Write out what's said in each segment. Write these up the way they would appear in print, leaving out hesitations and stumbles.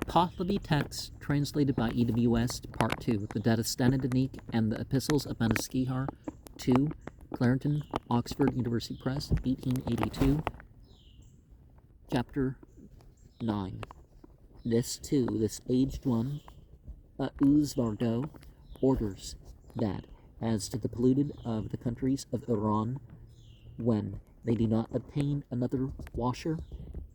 Pahlavi text, translated by E.W. West, Part 2, the Death of Stanidinique and the Epistles of Manuskihar II, Clarendon, Oxford University Press, 1882, Chapter 9. This aged one, Uzvardo, orders that, as to the polluted of the countries of Iran, when they do not obtain another washer,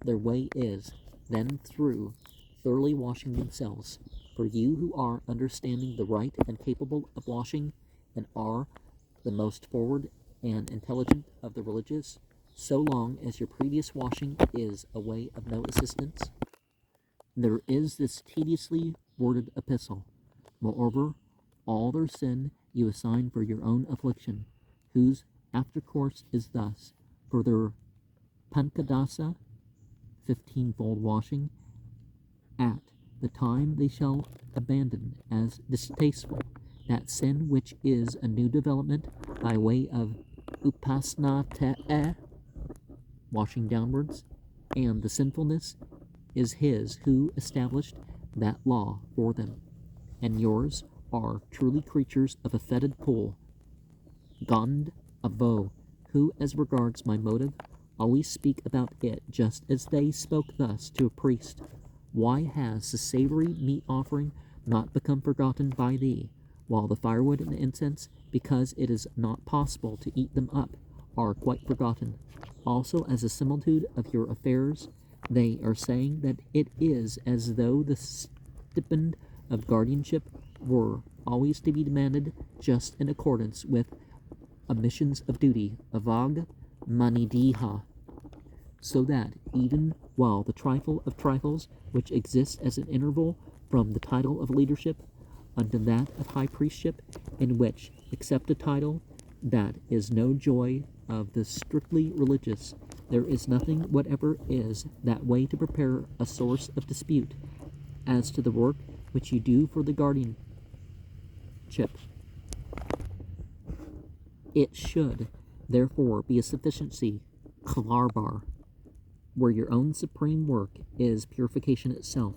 their way is then through thoroughly washing themselves. For you who are understanding the right and capable of washing, and are the most forward and intelligent of the religious, so long as your previous washing is a way of no assistance, there is this tediously worded epistle. Moreover, all their sin you assign for your own affliction, whose aftercourse is thus: for their pankadasa, 15-fold washing, at the time they shall abandon as distasteful that sin which is a new development by way of upasnate, washing downwards, and the sinfulness is his who established that law for them, and yours are truly creatures of a fetid pool. Gond avo, who, as regards my motive, always speak about it just as they spoke thus to a priest. Why has the savory meat offering not become forgotten by thee, while the firewood and incense, because it is not possible to eat them up, are quite forgotten? Also, as a similitude of your affairs, they are saying that it is as though the stipend of guardianship were always to be demanded just in accordance with omissions of duty, avag manidiha, so that even while the trifle of trifles which exists as an interval from the title of leadership unto that of high priestship, in which, except a title, that is no joy of the strictly religious, there is nothing whatever is that way to prepare a source of dispute as to the work which you do for the guardianship. It should, therefore, be a sufficiency, klarbar, where your own supreme work is purification itself,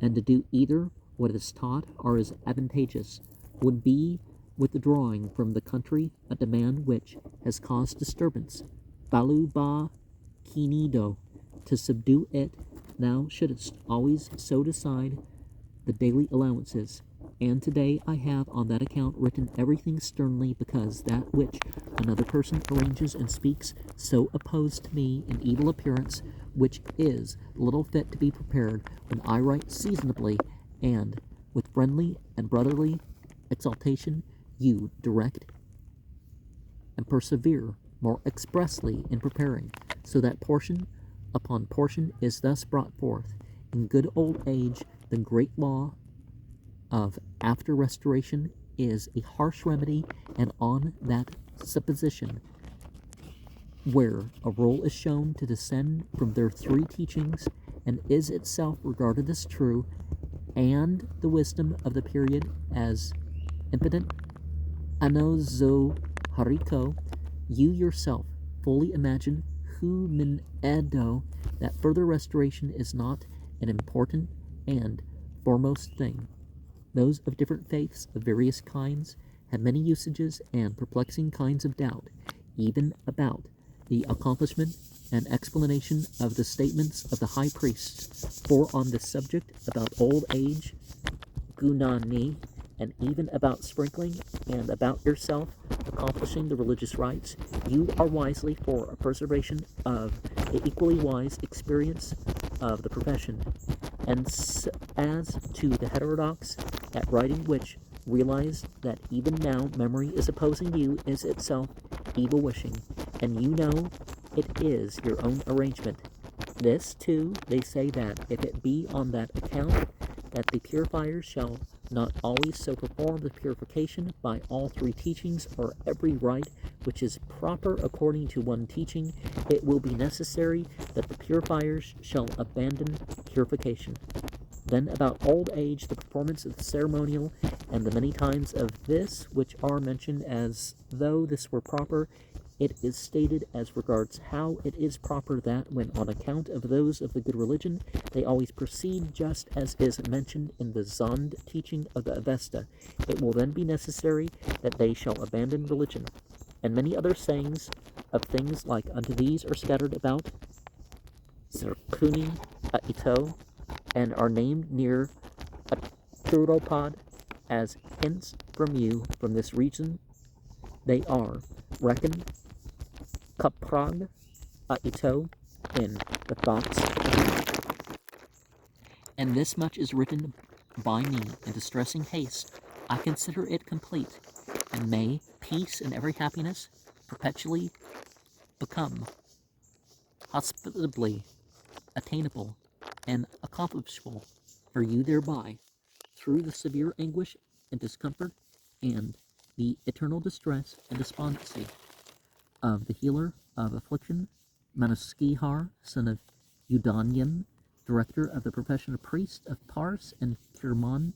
and to do either what is taught or is advantageous would be withdrawing from the country a demand which has caused disturbance. Balu ba kinido, to subdue it, thou shouldest always so decide the daily allowances. And today I have on that account written everything sternly, because that which another person arranges and speaks so opposed to me in evil appearance, which is little fit to be prepared, when I write seasonably and with friendly and brotherly exaltation, you direct and persevere more expressly in preparing, so that portion upon portion is thus brought forth. In good old age, the great law of after restoration is a harsh remedy, and on that supposition, where a rule is shown to descend from their three teachings, and is itself regarded as true, and the wisdom of the period as impotent, anozo hariko, you yourself fully imagine hu min edo, that further restoration is not an important and foremost thing. Those of different faiths of various kinds have many usages and perplexing kinds of doubt, even about the accomplishment and explanation of the statements of the high priests. For on this subject, about old age, gunani, and even about sprinkling, and about yourself accomplishing the religious rites, you are wisely for a preservation of the equally wise experience of the profession. And as to the heterodox, at writing which realize that even now memory is opposing you is itself evil wishing, and you know it is your own arrangement. This, too, they say that if it be on that account that the purifiers shall not always so perform the purification by all three teachings, or every rite which is proper according to one teaching, it will be necessary that the purifiers shall abandon purification. Then about old age, the performance of the ceremonial, and the many times of this which are mentioned as though this were proper, it is stated as regards how it is proper that, when on account of those of the good religion, they always proceed just as is mentioned in the Zond teaching of the Avesta, it will then be necessary that they shall abandon religion. And many other sayings of things like unto these are scattered about .IX, and are named near a Turopod as hints from you. From this reason they are reckoned kaprag .IX in the thoughts. And this much is written by me in distressing haste. I consider it complete, and may peace and every happiness perpetually become hospitably attainable and accomplishable for you thereby, through the severe anguish and discomfort and the eternal distress and despondency of the healer of affliction, Manuskihar, son of Udanian, director of the profession of priest of Pars and Kirman,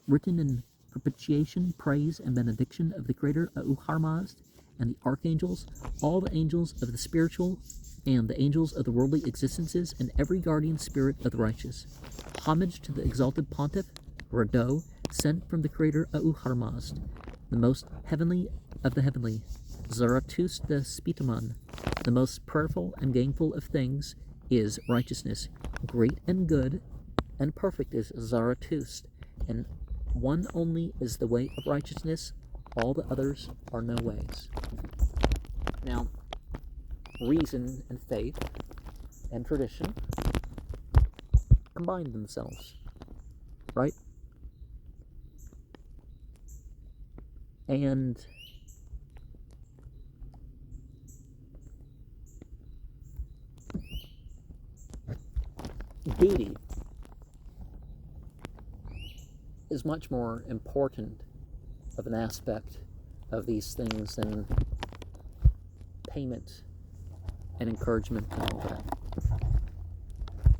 written in propitiation, praise, and benediction of the greater Auharmazd and the archangels, all the angels of the spiritual and the angels of the worldly existences, and every guardian spirit of the righteous. Homage to the exalted pontiff, Rado, sent from the creator Auharmazd, the most heavenly of the heavenly, Zarathustra the Spitaman. The most prayerful and gainful of things is righteousness. Great and good and perfect is Zarathustra, and one only is the way of righteousness. All the others are no ways. Now, reason and faith and tradition combine themselves, right? And duty is much more important of an aspect of these things than payment and encouragement and all that.